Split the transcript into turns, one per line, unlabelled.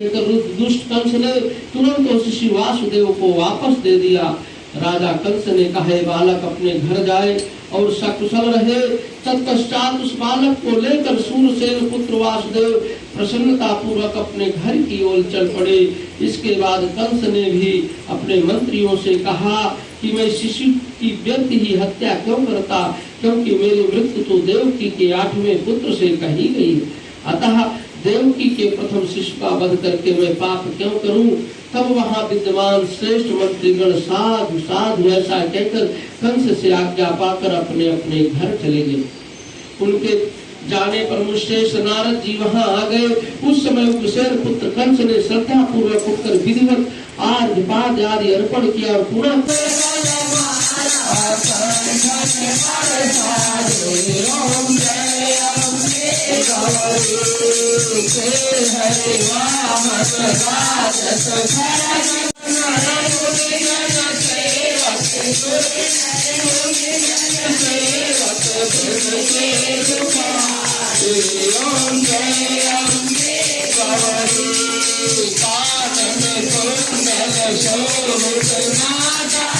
दुष्ट कंस ने तुरंत उस शिशु वासुदेव को वापस दे दिया। राजा कंस ने कहा बालक अपने घर जाए और सकुशल रहे। तत्पश्चात उस बालक को लेकर सूरसेन पुत्र वासुदेव प्रसन्नता पूर्वक अपने घर की ओर चल पड़े। इसके बाद कंस ने भी अपने मंत्रियों से कहा कि मैं शिशु की व्यर्थ ही हत्या क्यों करता, क्योंकि मेरी मृत्यु तो देवकी के 8वें पुत्र से कही गई। अतः देवकी के प्रथम शिशु का वध करके मैं पाप क्यों करूं। तब वहां विद्यमान श्रेष्ठ मंत्रीगण साधु साधु ऐसा कहकर कंस से आज्ञा पाकर अपने अपने घर चले गए। उनके जाने पर मुश्रेष्ठ नारद जी वहां आ गए। उस समय उग्रसेन पुत्र कंस ने श्रद्धा पूर्वक उठकर विधिवत आर्घ्य आदि अर्पण किया और पुनः
Om